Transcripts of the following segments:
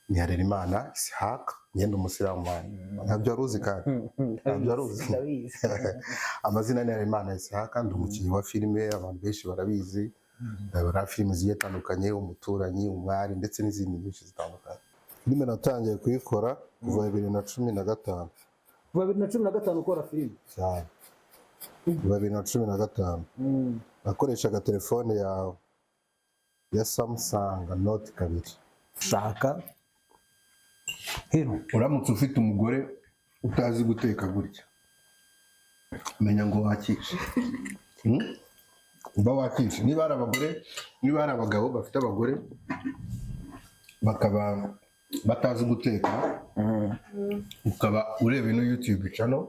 ni Harerimana Ishaq ngenda umusiramu ntabyo aruzi kandi ntabyo aruzi amazina ni Harerimana Ishaq ndi umukinnyi wa filime abantu benshi barabizi bara filime zigiye zitandukanye umuturanyi umwari ndetse n'izindi nyinshi zitandukanye filime natangiye kuyikora kuva 2015 kuva 2015 ukora filime cyane kuva 2015 nakoreshaga telefone ya Samsung Note 2 shaka hero uramutse ufite umugore utazi guteka gutya menya ngo wakishe uba wakishe niba ari abagore niba ari abagabo bafite abagore bakaba batazi guteka ukaba ureba ino YouTube channel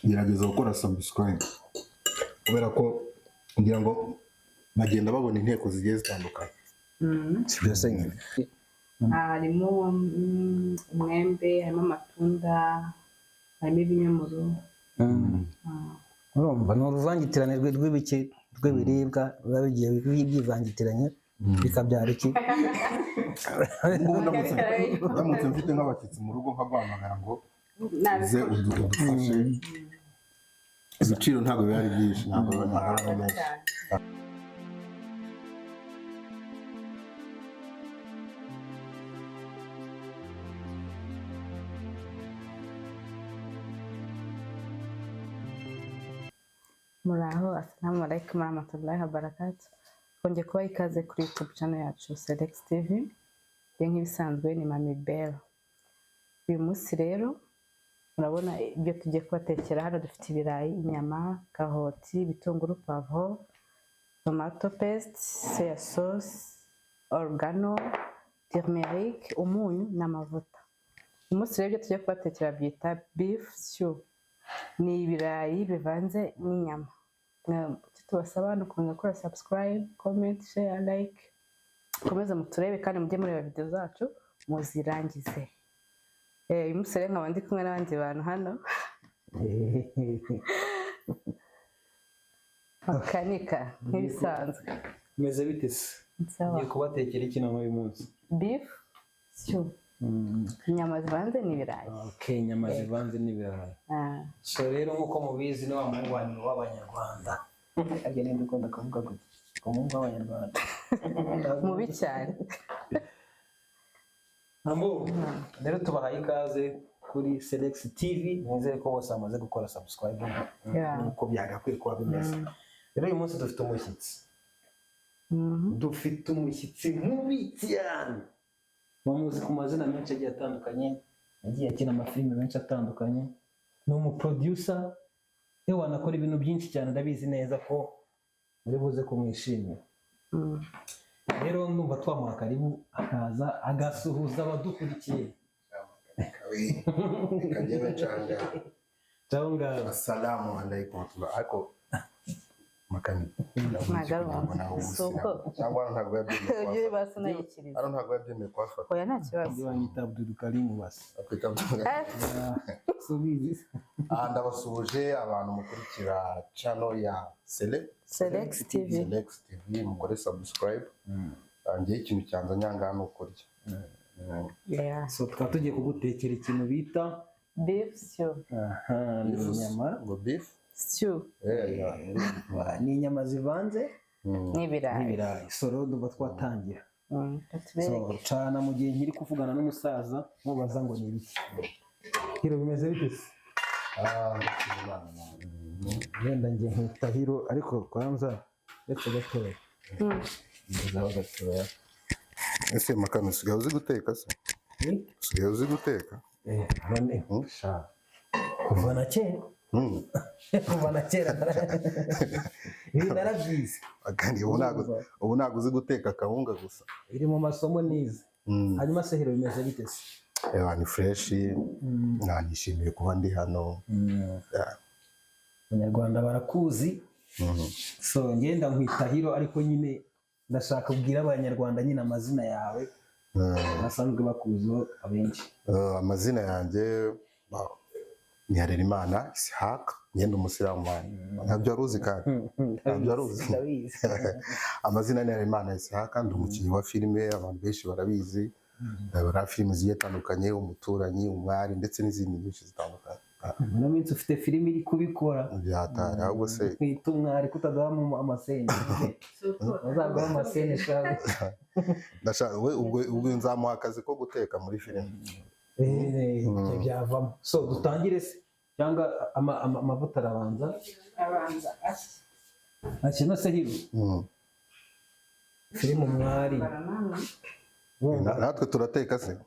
gerageza gukora subscribe kubera ko ngira ngo bagenda babona inteko zigiye zitandukanye byose nyine harimo umwembe harimo amatunda harimo ibinyomoro urumva ni uruvangitirane rw'ibiribwa biba bigiye byivangitiranye bikabyara iki ndamutse mfite nk'abashyitsi mu rugo nkaguhamagara ngo uze udufashe ibiciro ntabwo biba ari byinshi ntabwo ari menshi muraho assalamu alaikum warahmatullahi wabarakatuh twongeye kubaha ikaze kuri YouTube channel yacu Select TV nk'ibisanzwe ni Mami Bella. Uyu munsi rero murabona ibyo tugiye kubatekera hano dufite ibirayi inyama karoti bitunguru pavuro tomato paste soya sauce oregano turmeric umunyu n'amavuta. Uyu munsi rero ibyo tugiye kubatekera byita beef stew ni ibirayi bivanze n'inyama. Tubasaba no gukora subscribe comment share like komeza muturebe kandi mujye mureba video zacu muzirangize. Uyu munsi rero nkaba ndi kumwe n'abandi bantu hano makanika nk'ibisanzwe. meze bite se ngiye kubatekera iki none uyu munsi beef stew inyama zivanze n'ibirayi. Okay, inyama zivanze n'ibirayi. So rero nkuko mubizi ni wa muhwanyi w'abanyarwanda agene ndikunda kuvuga gutya umuntu w'abanyarwanda mubi cyane. Rero tubahaye ikaze kuri Select TV nizere ko bose bamaze gukora subscribe nuko byagakwiye kuba bimeze. Rero uyu munsi dufite umushyitsi mubi cyane bamuzi ku mazina menshi agiye atandukanye yagiye akina amafilime menshi atandukanye ni umuproducer yewe anakora ibintu byinshi cyane ndabizi neza ko muri buze kumwishimira. Rero ndumva twamuha karibu akaza agasuhuza abadukurikiye. kajewe Changa assalamu alaikum ako makani soko cyangwa ntabwo yabyemeye basa nayikiriza ari ntabwo yabyemeye kwafata oya nta kibazo banyita Abdul Karim basi subizi ndabasuje abantu mukurikira channel ya Select TV mukore subscribe ngiye ikintu cyanza nyangano kurya so tukaba tugiye kugutekera ikintu bita beef stew. ni inyama ngo beef stew ni inyama zivanze n'ibirayi. so rero duba twatangira so cana mu gihe nkiri kuvugana n'umusaza mubaza ngo ni ibiki hiro bimeze bite se wenda njye nkita hiro ariko kwanza ndetse gatoya ndazaho gatoya. ese makano usigaye uzi guteka se usigaye uzi guteka none sha kuva na kera kuva na kera ibi narabyize kandi ubu ntabwo uzi guteka akawunga gusa iri mu masomo nize. Hanyuma se hiro bimeze bite se ni fresh nishimiye kuba ndi hano. Abanyarwanda barakuzi so ngenda nkwita hiro ariko nyine ndashaka kubwira abanyarwanda nyine amazina yawe basanzwe bakuziho abenshi. Amazina yanjye ni Harerimana Ishaq ngenda umusiramu ntabyo aruzi kandi ntabyo aruzi amazina ni Harerimana Ishaq ndi umukinnyi wa filime abantu benshi barabizi ndabara filime zigiye zitandukanye, umuturanyi, umwari ndetse n'izindi nyinshi zitandukanye. Muri minsi ufite filime iri kubikora Byatari ahubwo se twita umwari kutadahamo amaseni bazaguha amaseni shawe ndashaka ubwo nzamuha akazi ko guteka muri filime. ibyo byavamo. So dutangire se cyangwa amavuta arabanza akino se hibi filime umwari natwe turateka se.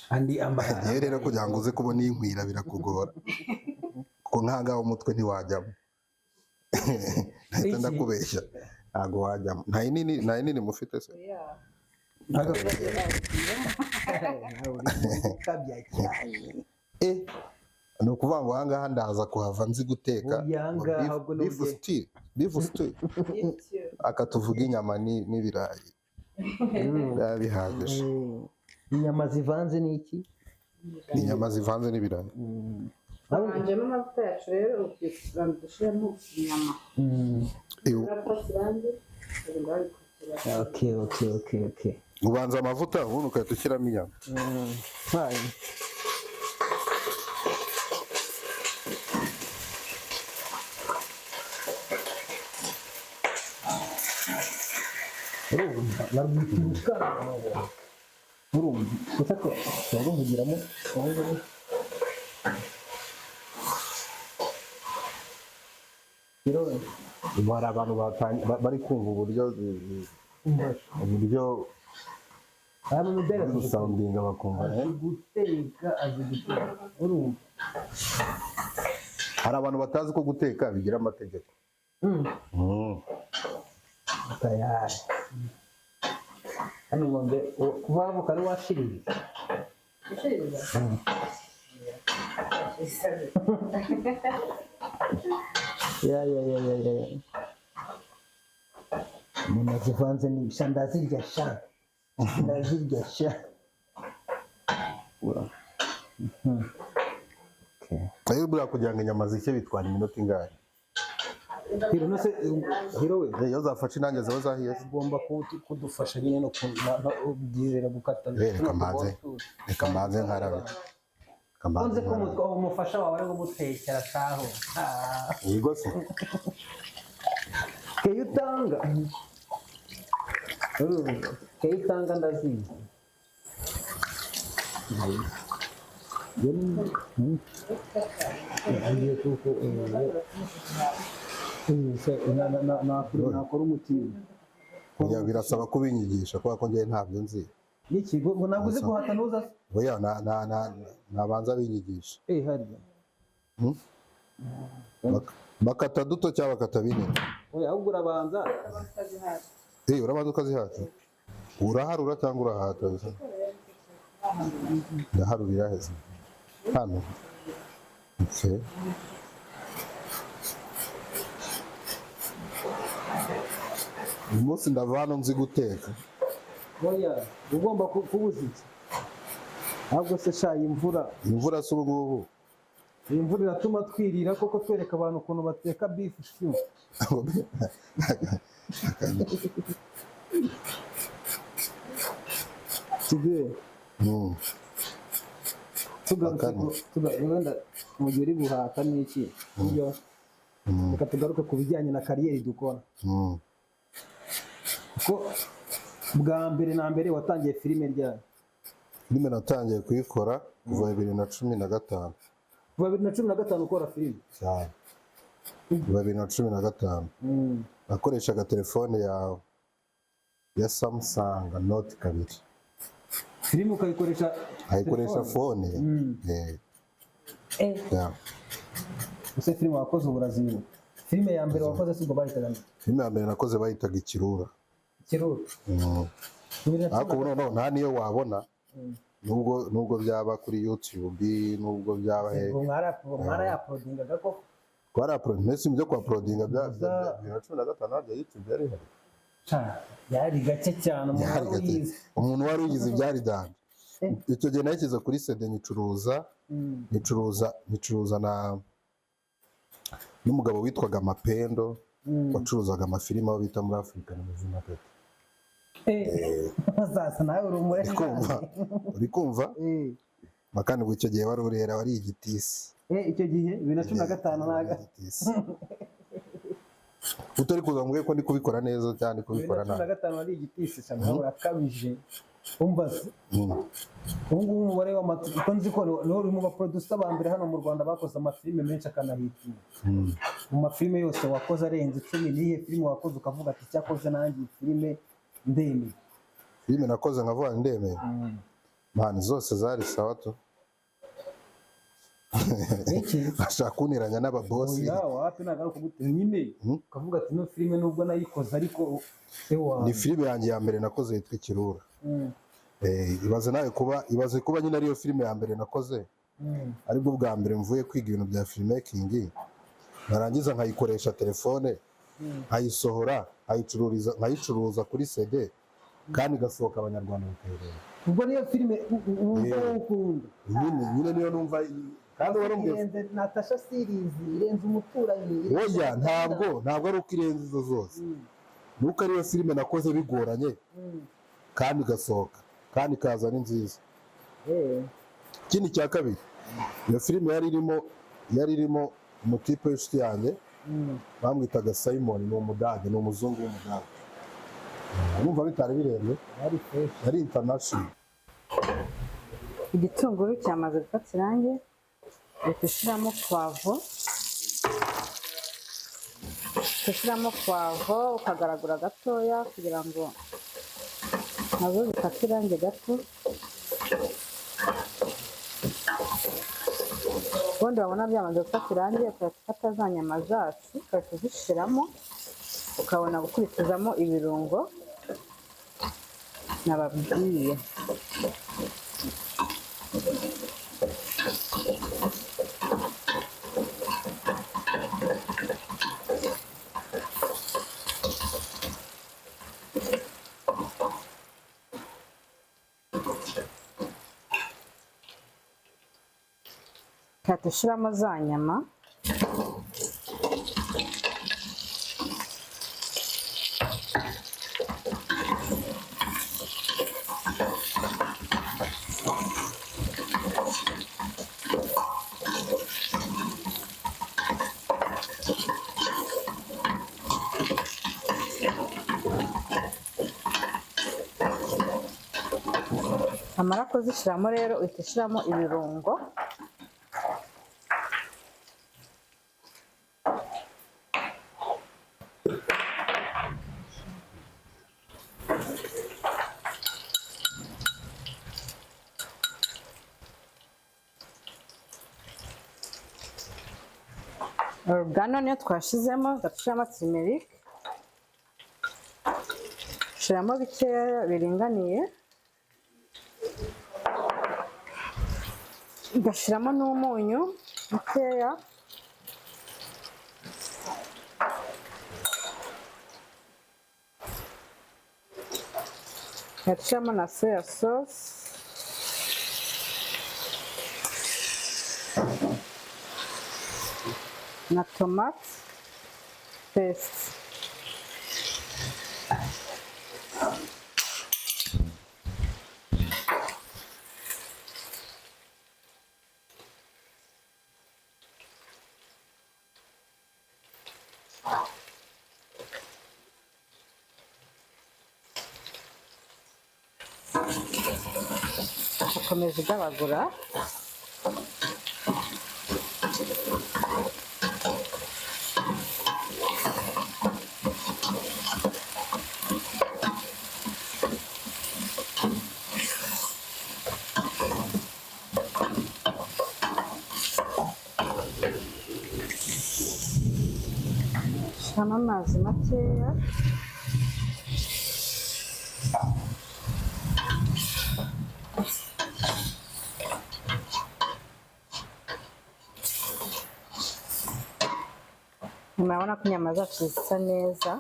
andi Yewe rero kugira ngo uze kubona inkwira birakugora kuko nk'ahangaha umutwe ntiwajyamo. Ntahita ndakubeshya ntabwo wajyamo. Nta yinini mufite se? Ni ukuvuga ngo ahangaha ndaza kuhava nzi guteka beef stew akatuvuga inyama n'ibirayi biba bihagije. inyama zivanze n'iki? Inyama zivanze n'ibirayi. Habanjemo amavuta yacu rero ugiye kugira dushyiramo inyama. Okay. Ubanza amavuta ubundi ugahita ushyiramo inyama. Hari abantu bari kumva uburyo gusawundinga bakumva hari abantu batazi ko guteka bigira amategeko. hano ngombe kuva kare washirira ya umuntu azivanze n'ibisha ndazirya sha rero buriya kugira ngo inyama zishye bitwara iminota ingahe? Hiro we iyo zafashe intange ziba zahiye ugomba kudufasha nyine no kubyizera gukata. Reka mbanze nkarabe. Kunze ko umufasha wawe ari gutekera shaho yego se keyitanga ndazizi nakora umutima. Birasaba kubinyigisha kubera ko njyewe ntabyo nzi. N'ikigo ngo naguze guhata nuza se? Oya nabanza binyigisha. Harya bakata duto cyangwa bakata binini? Oya ahubwo urabanza urabanza ukazihata. Uraharura cyangwa urahata? Ndaharurira heza hano. Uyu munsi ndava hano nzi guteka. Oya ugomba kubuza iki? Ahubwo se sha imvura si ubu ngubu. Iyi mvura iratuma twirira koko twereka abantu ukuntu bateka beef stew. Wenda mu gihe uri guhata n'iki reka tugaruke ku bijyanye na kariyeri dukora. Ko bwa mbere na mbere watangiye filime ryari? Filime natangiye kuyikora kuva 2015. Kuva 2015 ukora filime? Cyane. Kuva 2015. Nakoreshaga telefone ya Samsung Note 2. Filime ukayikoresha phone. Ese filime wakoze uburaziro? Filime ya mbere wakoze sibwo bahitaga? Filime ya mbere nakoze bahitaga Ikirura. Ariko ubu noneho nta niyo wabona nubwo byaba kuri YouTube nubwo byaba mwara yaprodingaga ko mwese ibyo kwa prodinga bya 2015 nabyo YouTube yari hari yari gake cyane umuntu wari ugize ibyari danje. Icyo gihe nakiza kuri CD nicuruza n'umugabo witwaga Mapendo wacuruzaga amafilime aho bita muri Africa na Muzima Pete. sasa nawe uri uri kumva uri kumva makani icyo gihe wari urera wari igitisi icyo gihe 2015 naga utari kuza mbwe ko ndi kubikora neza cyane kubikora nabi 2015 wari igitisi cyane urakabije umva ubu umubare w'amatsiko nzi ko uri mu baproducer ba mbere hano mu Rwanda bakoze amafilime menshi akanahitinga mu mafilime yose wakoze arenze 10 nihe filime wakoze ukavuga ati cyakoze nanjye filime ndeme filime nakoze nkavuga ndeme man zose zari sawa tu bashaka kuniranya n'ababosi wapi nagaruka gute nyine ukavuga ati no filime nubwo nayikoze ariko ni filime yanjye ya mbere nakoze yitwa Ikirura ibaze kuba nyine ariyo filime ya mbere nakoze aribwo bwa mbere mvuye kwiga ibintu bya filmmaking narangiza nkayikoresha telefone nkayisohora nkayicuruza kuri CD kandi gasohoka abanyarwanda bakayireba ubwo niyo filime ukunda nyine niyo numva kandi warumbye Natasha series irenze umuturanyi oya ntabwo ari uko irenze izo zose nuko ariyo filime nakoze bigoranye kandi gasohoka kandi kaza ni nziza ikindi cya kabiri iyo filime yari irimo umutipe w'inshuti yanjye bamwitaga Simon ni umudage ni umuzungu w'umudage urumva bitari birenze yari international igitunguru cyamaze gufata irangi ushyiramo poivre ukagaragura gatoya kugira ngo nazo zifate irangi gato ubundi wabona byamaze gufata irangi ugahita ufata za nyama zacu ugahita uzishyiramo ukabona gukurikizamo ibirungo nababwiye ugahita ushyiramo za nyama amara kuzishyiramo rero uhita ushyiramo ibirungo orugano niyo twashyizemo tugashyiramo turmeric ushyiramo bikeya biringaniye ugashyiramo n'umunyu mukeya ugashyiramo na soya sauce na tomate paste ukomeza ugabagura ushyiramo amazi makeya murabona ko inyama zacu zisa neza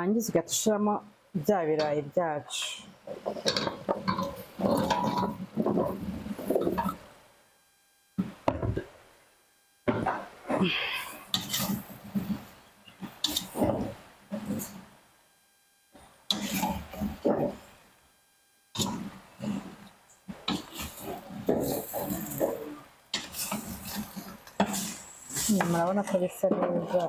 warangiza ugahita ushyiramo bya birayi byacu. Murabona ko bisa neza.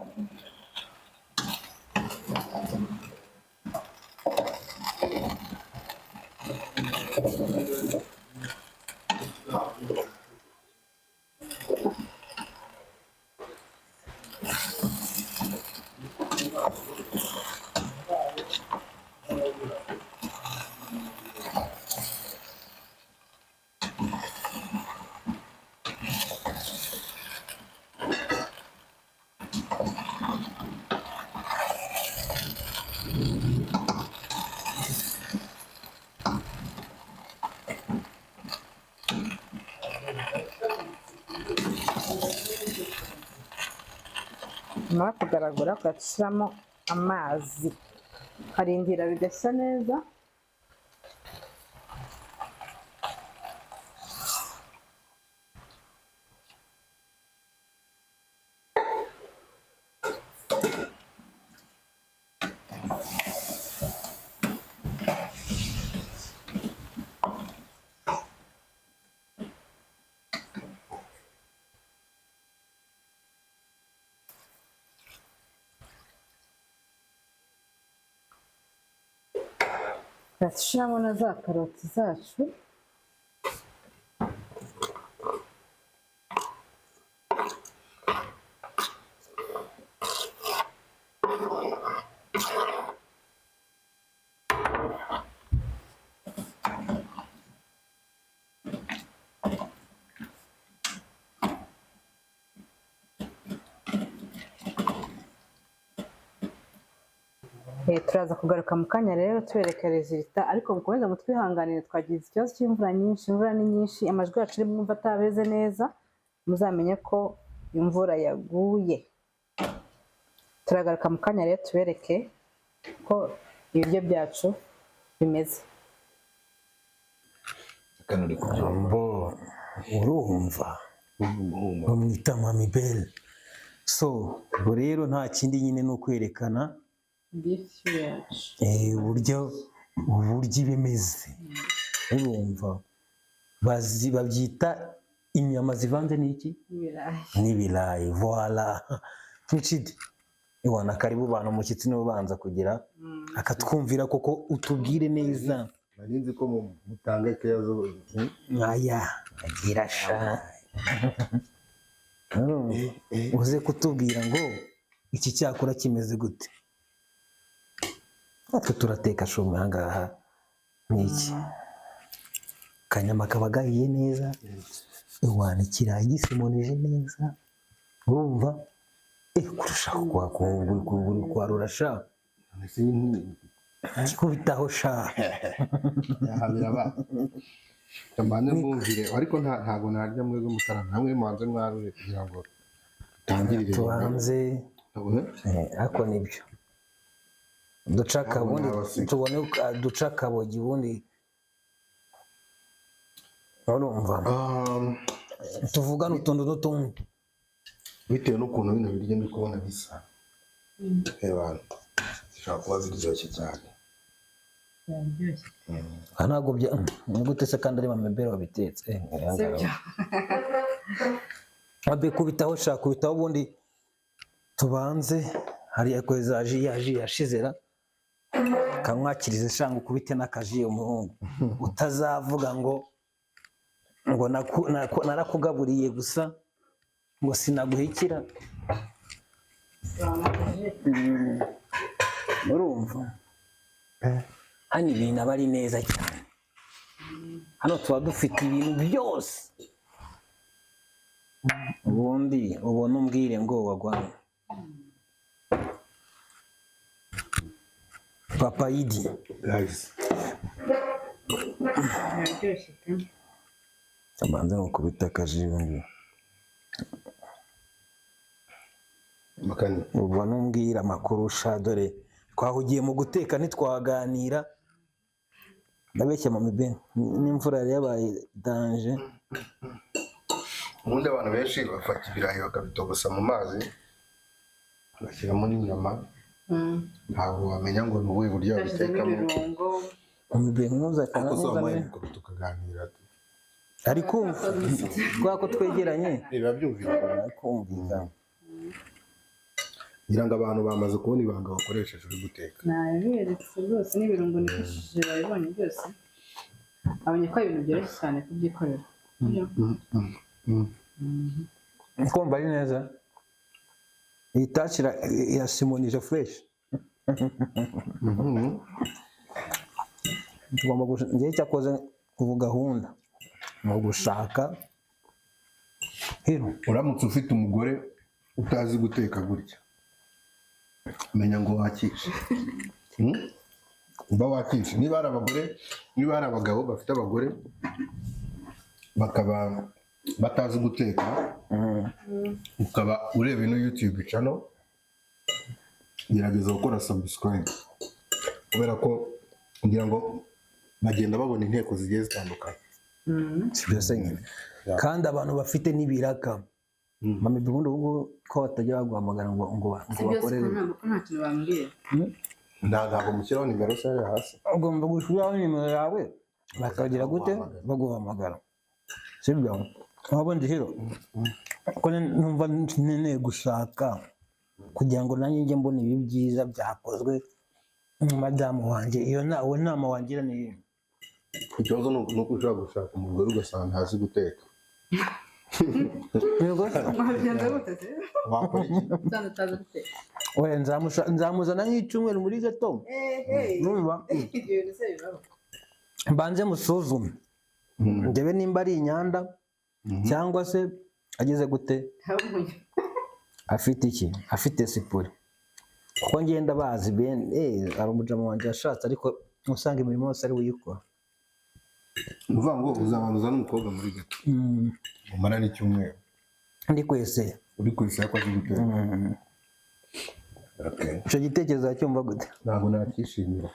Nyuma kugaragura ugashyiramo amazi ukarindira bigashya neza. Turashyiramo na za karoti zacu. Turaza kugaruka mu kanya rero tubereka resulta, ariko mukomeze mutwihanganire, twagize ikibazo cy'imvura nyinshi. Imvura ni nyinshi, amajwi yacu uri mwumva atabeze neza, muzamenye ko imvura yaguye. Turagaruka mu kanya rero tubereke ko ibiryo byacu bimeze. Mbo urumva bamwita Mami Belle. So ubwo rero nta kindi nyine ni ukwerekana uburyo bimeze. Urumva babyita inyama zivanze n'iki? N'ibirayi. Voila. Nchidi iwana karibu bantu umushyitsi niwe ubanza kugira akatwumvira koko utubwire neza. Narinzi ko mutanga ikazo. Aya agira sha. Uze kutubwira ngo iki cyakora kimeze gute? Natwe turateka shumwe ahangaha n'iki kanyama kaba gahiye neza, iwana ikirayi gisimoneje neza. Urumva kurushaho kwarura sha kikubitaho sha yahabira tamane mumvire, ariko ntago narya mwebwe mutarana namwe manze mwarure kugira ngo tangirire tubanze ako nibyo ducaka bundi tubone ducaka bogi bundi. Urumva tuvugana utuntu n'utundi bitewe n'ukuntu bino biryo ndi kubona bisa abantu zishobora kuba ziryoshye cyane. ntabwo bya gute se kandi ari Mami Belle wabitetse abe kubitaho shaka kubitaho ubundi tubanze hariya ko zaji yashizera kamwakirize shanga ukubite n'akaji umuhungu utazavuga ngo narakugaburiye gusa ngo sinaguhekera. Urumva hano ibintu aba ari neza cyane. Hano tuba dufite ibintu byose, ubundi ubona umbwire ngo wagwana. Papa Idi abanza nkukubita akaji ubundi ubona umbwira amakuru sha, dore twahugiye mu guteka ntitwaganira ndabeshya mami Ben n'imvura yari yabaye danje. ubundi abantu benshi bafata ibirayi bakabitogosa mu mazi bashyiramo n'inyama ntabwo wamenya ngo ni ubuhe buryo babitekamo Mami Ben ntuzakana ariko ntuzane somaye tukaganira ariko kubera ko twegeranye biba byumvikana kumvikana. ngira ngo abantu bamaze kubona ibanga bakoresheje uri guteka naberetse rwose n'ibirungo nifashishije babibonye byose abonye ko ari ibintu byoroshye cyane kubyikorera Kumva ari neza iyi taci ya simonije fureshi tugomba ngewe cyakoze ubu gahunda ni ugushaka hino uramutse ufite umugore utazi guteka gutya menya ngo wakishe uba wakishe niba ari abagabo bafite abagore bakaba batazi guteka ukaba ureba ino YouTube channel gerageza gukora subscribe kubera ko ngira ngo bagenda babona inteko zigiye zitandukanye si byose nyine kandi abantu bafite n'ibiraka mami ubundi ubu ko batajya baguhamagara ngo bakorere nta kintu bambwira ntabwo mushyiraho nimero se hasi ugomba gushyiraho nimero yawe bakagira gute baguhamagara sibyo wabundi hero ko numva nkeneye gushaka kugira ngo nanjye njye mbona ibi byiza byakozwe madamu wanjye iyo nawe nama wangira ni ikibazo ni uko ushobora gushaka umugore ugasanga ntazi guteka wabigenda gute se wakora iki cyane utazi guteka oya nzamuzana nk'icyumweru muri gato numva ibintu se bibaho mbanze musuzume ndebe nimba ari inyanda cyangwa se ageze gute afite iki afite sipuri kuko ngenda bazi ben ari umujama wanjye yashatse ariko usanga imirimo yose ari uyikora uvuga ngo uzabanza n'umukobwa muri gato umara n'icyumweru ndi kwese uri ku isi yakoze guteka icyo gitekerezo cyumva gute ntabwo nakishimira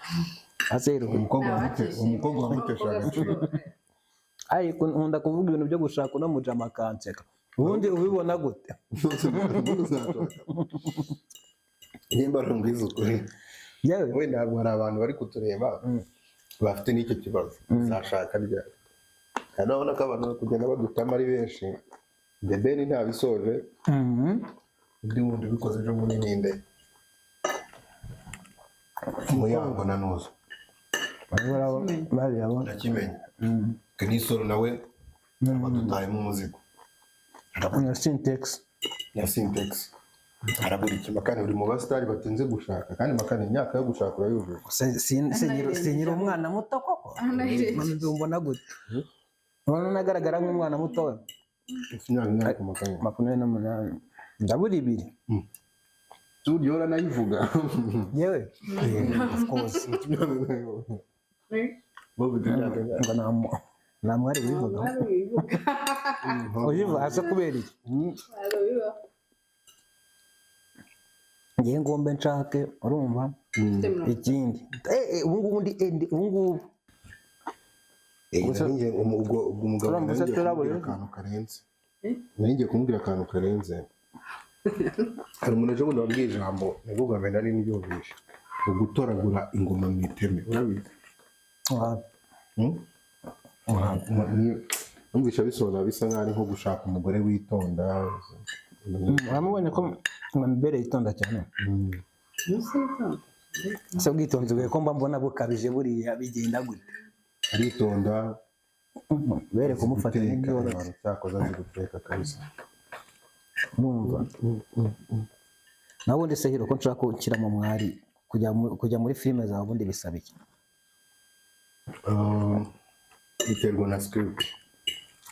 azero umukobwa wamutesha agaciro ariko nkunda kuvuga ibintu byo gushaka uno mujama akanseka ubundi ubibona gute nimba rumbiza ukuri yewe we ntabwo hari abantu bari kutureba bafite n'icyo kibazo uzashaka ryari kandi urabona ko abantu bari kugenda badutama ari benshi The Ben ntabisoje undi wundi bikoze ejo bundi ninde Muyango na Nuzo nakimenya Kenisoro nawe badutayemo umuzigo na syntax ya Syntax arabura ikima kandi uri mu basitari batinze gushaka kandi makana imyaka yo gushaka urayujuje senyira umwana muto koko mbona gute ubona nagaragara nk'umwana muto we imyaka makanya 28 ndabura 2 Studio nayivuga yewe of course namwari wivuga uyivuga asa kubera iki ngiye ngombe nshake urumva ikindi ubungubu umugabo akantu karenze ngiye kumubwira akantu karenze hari umuntu ejo bundi wambwiye ijambo navuga ngo nari nibyumvishe ugutoragura ingoma mu iteme urabizi numvisha bisobanura bisa nk'aho ari nko gushaka umugore witonda uramubonye ko mbere yitonda cyane se ubwitonzi bwe ko mba mbona bukabije buriya bigenda gute aritonda bere kumufata n'ibyo cyakoze azi guteka kabisa numva nabundi se hiro ko nshaka gukira mu mwari kujya muri filime zawe ubundi bisaba iki biterwa na script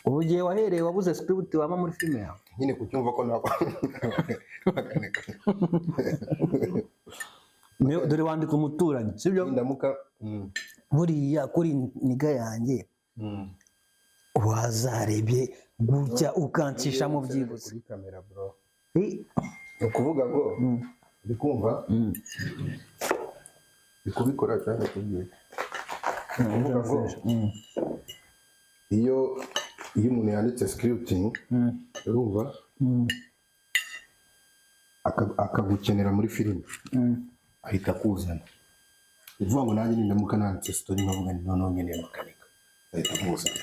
ubu gihe wahereye wabuze script waba muri filime yawe nyine kucyumva ko ntabwo dore wandika umuturanyi sibyo ndamuka buriya kuri niga yanjye wazarebye gutya ukancisha mu byibuze kuri kamera bro ni ukuvuga ngo ndi kumva kubikora cyane kubwiye uvuga ngo iyo umuntu yanditse scripting urumva akagukenera muri filime ahita akuzana uvuga ngo nanjye nindamuka nanditse story nkavuga ni noneho nkeneye makanika ahita amuzana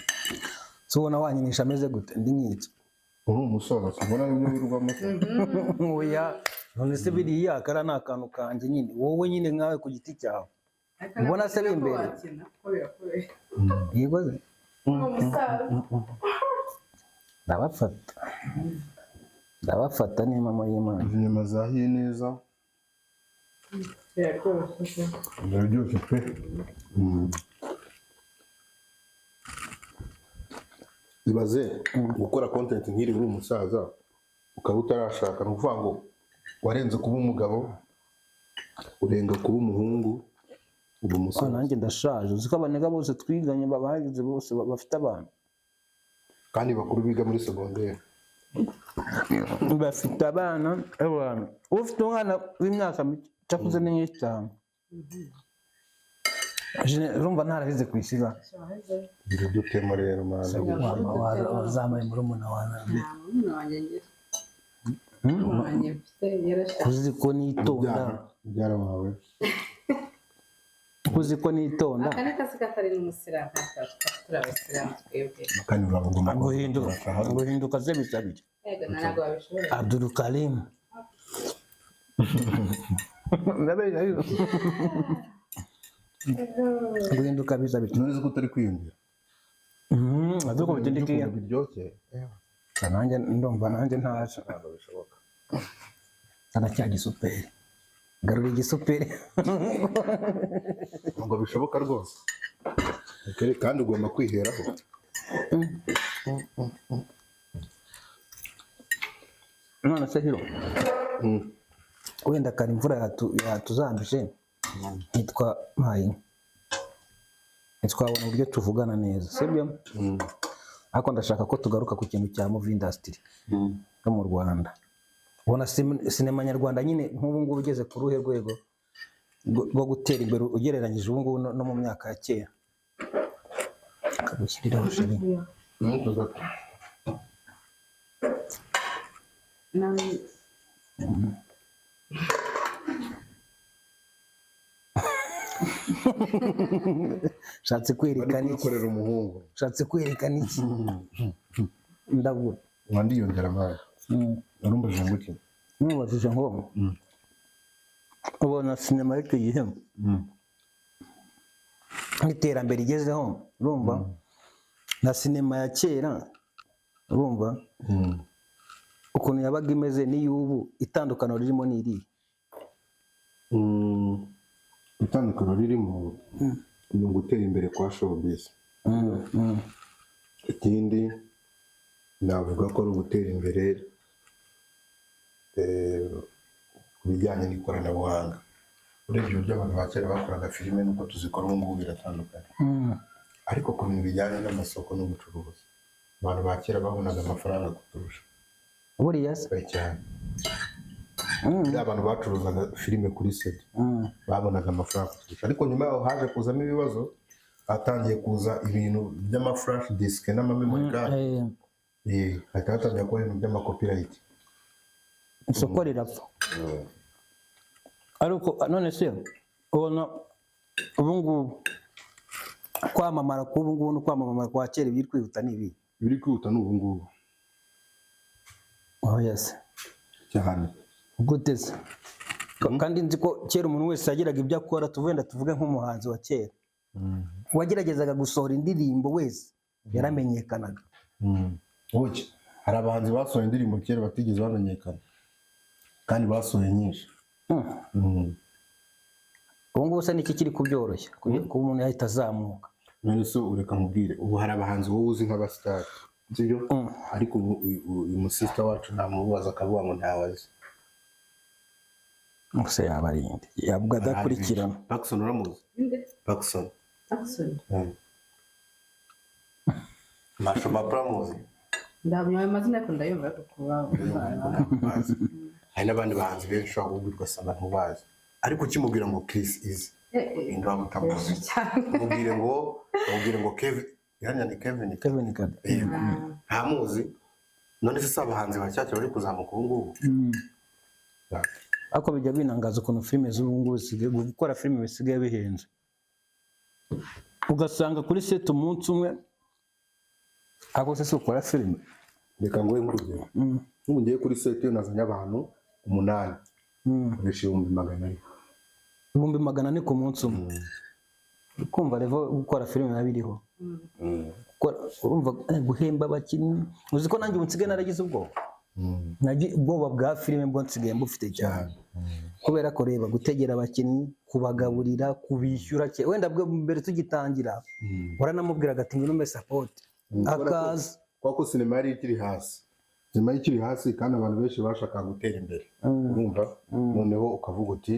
so ubona wanyinisha ameze gute ndi nk'iki uri umusaza ubona ibyo wirwamo oya none se biriya akara ni akantu kanjye nyine wowe nyine nkawe ku giti cyawe ubona se ari imbere yego ndabafata ni mama y'Imana inyama zahiye neza biraryoshye pe ibaze gukora content nk'iri uri umusaza ukaba utarashaka ni ukuvuga ngo warenze kuba umugabo urenga kuba umuhungu uba umusaza nanjye ndashaje uzi ko abanega bose twiganye babagize bose bafite abana kandi bakuru biga muri segonderi bafite abana ufite umwana w'imyaka mike cyakuze ni nyinshi cyane urumva ntarahize ku isi ba biri dutema rero mwana wazamuye muri umuna wanjye uzi ko nitonda mubyara wawe uzi ko nitonda akane kasi katari n'umusiramu turi abasiramu twebwe kandi urabuguma guhinduka ze bisabije yego ntabwo babishobora Abdul Karim guhinduka bisabije ntuzi ko utari kwiyongera avuga ngo ndi kiya biryoshye nanjye ndumva nanjye ntaje ntabwo bishoboka cya gisuperi garura igisuperi ntabwo bishoboka rwose kandi ugomba kwiheraho none se hiro wenda kare imvura yatuzambije nitwa mpaye ntitwabona uburyo tuvugana neza sibyo ariko ndashaka ko tugaruka ku kintu cya movie industry yo mu Rwanda ubona sinema nyarwanda nyine nk'ubu ngubu ugeze ku ruhe rwego rwo gutera imbere ugereranyije ubu ngubu no mu myaka ya kera akagushyiriraho sheri shatse kwerekana iki umuhungu shatse kwerekana iki ndabura wandiyongera amazi narumbaje ngo iki nubajije ngo ubona sinema y'icyo gihe nk'iterambere igezeho urumva na sinema ya kera urumva ukuntu yabaga imeze n'iy'ubu itandukano ririmo n'iriya itandukano ririmo ni ugutera imbere kwa showbiz ikindi navuga ko ari ugutera imbere ku bijyanye n'ikoranabuhanga urebye uburyo abantu ba kera bakoraga filime n'uko tuzikora ubu ngubu biratandukanye ariko ku bintu bijyanye n'amasoko n'ubucuruzi abantu ba kera babonaga amafaranga kuturusha buriya se cyane abantu bacuruzaga filime kuri set babonaga amafaranga kuturusha ariko nyuma yaho haje kuzamo ibibazo hatangiye kuza ibintu by'amaflash disk n'amamemory card hahita hatangira kuba ibintu by'amakopirayiti isoko rirapfa ariko none se ubona ubu ngubu kwamamara k'ubu ngubu no kwamamara kwa kera biri kwihuta ni ibi biri kwihuta ni ubu ngubu yesi cyane gute se kandi nzi ko kera umuntu wese yagiraga ibyo akora tuvenda tuvuge nk'umuhanzi wa kera wageragezaga gusohora indirimbo wese yaramenyekanaga hari abahanzi basohoye indirimbo kera batigeze bamenyekana kandi basohoye nyinshi ubu ngubu se niki kiri kubyoroshya kuba umuntu yahita azamuka none se ureka nkubwire ubu hari abahanzi wowe uzi nk'abasitari sibyo ariko uyu musista wacu namubaza akavuga ngo ntawe azi gusa yaba ari indi yabwa adakurikirana Paxson uramuzi Paxson Masho Bapramuzi ndabyo amazina yako ndayumva kuba hari n'abandi bahanzi benshi aho ubwo ugasanga ntubazi ariko ukimubwira ngo Chris Easy inde waba utamuzi mubwire ngo Kevin yanya ni Kevin Kade ntamuzi none se abahanzi bashyashya bari kuzamuka ubu ngubu ako bijya binangaza ukuntu filime z'ubu ngubu zisigaye gukora filime bisigaye bihenze ugasanga kuri set umunsi umwe ako se ukora filime reka ngoye nk'urugero n'ubu ngiye kuri set yo nazanye abantu 8 urisha 100 100 ku munsi umwe kumva revo gukora filime nabiriho urumva guhemba abakinnyi uzi ko nanjye unsigaye naragize ubwoba ubwoba bwa filime bwo nsigaye mbufite cyane kubera ko reba gutegera abakinnyi kubagaburira kubishyura wenda bwo mbere tugitangira waranamubwiraga ati ngwino mbe support akaza kwako sinema yari ikiri hasi kandi abantu benshi bashaka gutera imbere urumva noneho ukavuga uti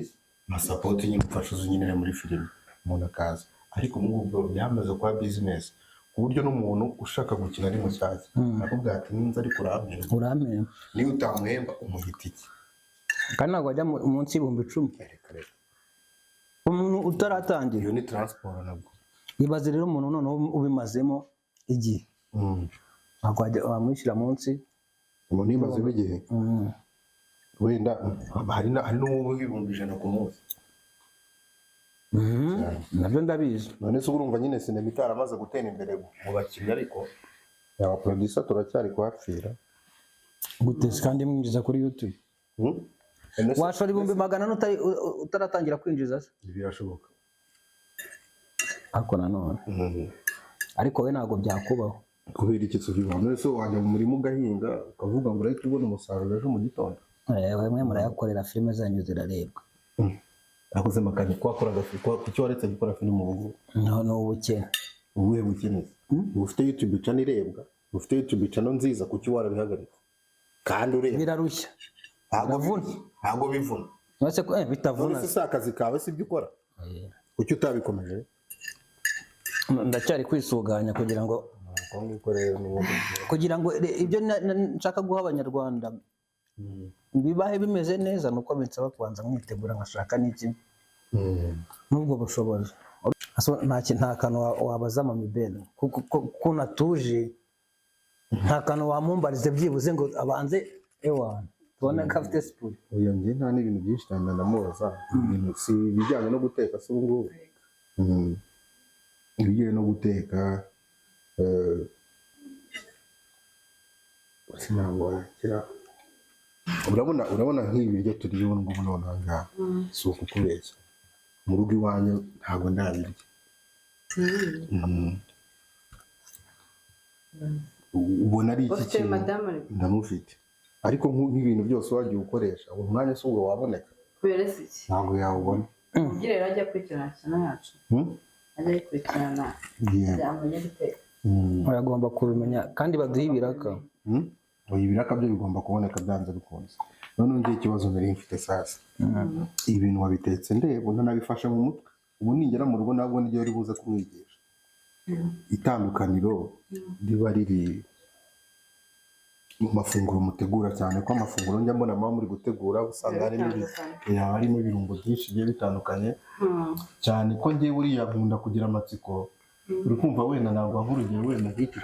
na support nyine ufasha uzinyinire muri filime umuntu akaza ariko nk'ubwo byamaze kuba business ku buryo n'umuntu ushaka gukina ari mushyashya akubwira ati ninza ariko uramenya niyo utamuhemba umuhita iki kandi ntabwo wajya munsi y'ibihumbi 10 umuntu utaratangira iyo ni transport nabwo ibaze rero umuntu noneho ubimazemo igihe ntabwo wamwishyura munsi umuntu yimazemo igihe wenda hari n'ubu ibihumbi 100 ku munsi nabyo ndabizi none se urumva nyine sinema itaramaze gutera imbere mu bakinnyi ariko yaba producer turacyari kuhapfira guteze kandi mwinjiza kuri YouTube washora 100 utaratangira kwinjiza se birashoboka ariko nanone ariko we ntabwo byakubaho kubera iki tubiba none se wajya mu murimo ugahinga ukavuga ngo urahita ubona umusaruro ejo mu gitondo mwe murayakorera filime zanyu zirarebwa akoze makanye kwakoraga kuki waretse gukora filime mu rugo no ubukene ubuhe bukene ufite YouTube channel irebwa ufite YouTube channel nziza kuki warabihagaritse kandi ureba birarushya ntabwo bivuna nose ko bitavuna none se akazi kawe sibyo ukora kuki utabikomeje ndacyari kwisuganya kugira ngo ibyo nshaka guha abanyarwanda bibahe bimeze neza nuko binsaba kubanza mwitegura nkashaka n'iki nubwo bushobozi nta kantu wabaza Mami Ben kuko natuje nta kantu wamumbarize byibuze ngo abanze ewana tubone ko afite siporo oya njye nta n'ibintu byinshi cyane ndamubaza ibintu si bijyanye no guteka si ubu ngubu ibijyanye no guteka sinabwo kira urabona nk'ibiryo turiye ubu ngubu none ahangaha si ukukubeshya mu rugo iwanyu ntabwo ndabirya ubona ari iki kintu ndamufite ariko nk'ibintu byose wagiye ukoresha uwo mwanya si ubwo waboneka ntabwo yawubona ugira rero ajya kurikirana cyane yacu ajya yikurikirana byamenye guteka uragomba kubimenya kandi baduha ibiraka ibiraka byo bigomba kuboneka byanze bikunze none ngiye ikibazo nari mfite sasa ibintu wabitetse ndeba ntanabifashe mu mutwe ubu ningera mu rugo nabwo n'igihe uri buze kumwigisha itandukaniro riba riri mu mafunguro mutegura cyane ko amafunguro njya mbona mama muri gutegura usanga harimo ibirungo byinshi bigiye bitandukanye cyane ko ngiye buriya nkunda kugira amatsiko uri kumva wenda ntabwo nk'urugero wenda nk'iki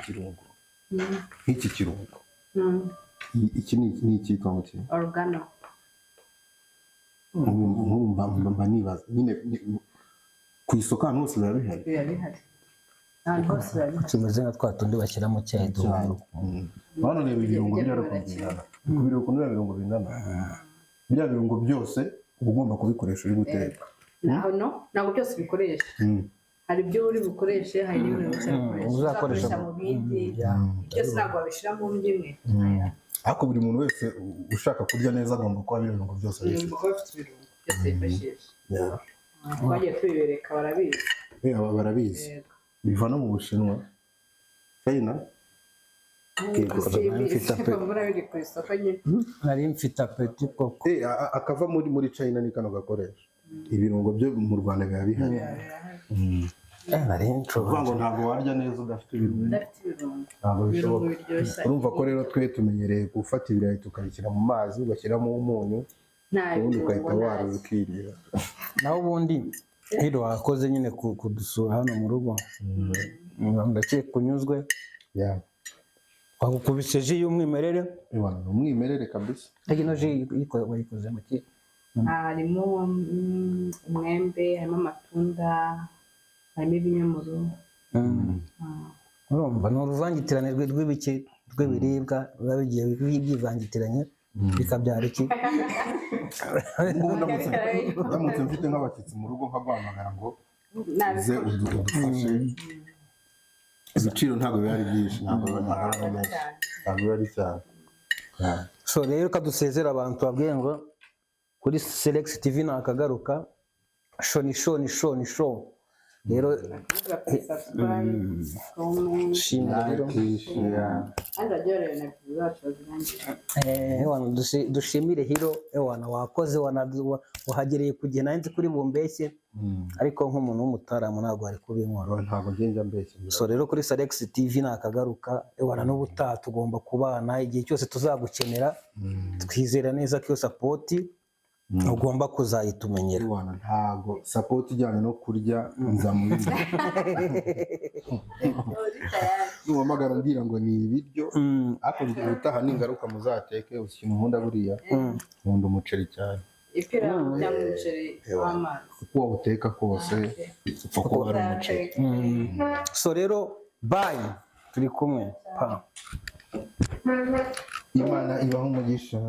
kirungo iki ni icyitwa ngo iki organo mba nibaza nyine ku isoko ahantu hose biba bihari ahantu hose biba bihari kimeze nka twa tundi bashyira mu cyayi duhuru hano reba ibirungo bingana kubera ibirungo bingana biriya birungo byose uba ugomba kubikoresha uri guteka ntabwo byose bikoresha hari ibyo uri bukoreshe hari n'ibintu uzakoresha mu bindi byose ntabwo wabishyira mu ndimi ariko buri muntu wese ushaka kurya neza agomba kuba ibirungo byose bifite byose yifashisha twagiye tubibereka barabizi biva no mu Bushinwa China nari mfite apeti koko akava muri China ni kano gakoresha ibirungo byo mu Rwanda biba bihari uvuga ngo ntabwo warya neza udafite ibirungo ntabwo bishoboka urumva ko rero twe tumenyereye gufata ibirayi tukabishyira mu mazi ugashyiramo umunyu ubundi ugahita warura ukirira naho ubundi Hiro wakoze nyine kudusura hano mu rugo. Ndakeka kunyuzwe. Yeah. Wagukubise ji y'umwimerere. Ewana umwimerere kabisa. Ino ji wayikoze mu ki? harimo umwembe, harimo amatunda, harimo ibinyomoro. Urumva ni uruvangitirane rw'ibiki rw'ibiribwa biba bigiye byivangitiranye bikabyara iki? Ndamutse mfite nk'abashyitsi mu rugo nkaguhamagara ngo uze udufashe. Ibiciro ntabwo biba ari byinshi, ntabwo biba ari cyane. So rero kadusezera abantu babwiye ngo kuri Selex TV nakagaruka show rero dushimire Hiro wakoze wahagereye ku gihe nanjye kuri bumbeshye ariko nk'umuntu w'umutaramu ntabwo ari kubinkora. Ntabwo ngenda mbeshye. So rero kuri Selex TV nakagaruka n'ubutaha tugomba kubana igihe cyose tuzagukenera, twizera neza ko iyo support ugomba kuzayitumenyera. Ntabwo support ijyanye no kurya nzamurinde. Nuhamagara umbwira ngo ni ibiryo ariko ubutaha ningaruka muzateke ikintu nkunda buriya nkunda umuceri cyane. Ipirawu cyangwa umuceri w'amazi. Uko wawuteka kose upfa kuba ari umuceri. So rero bye turi kumwe. Imana ibaho umugisha.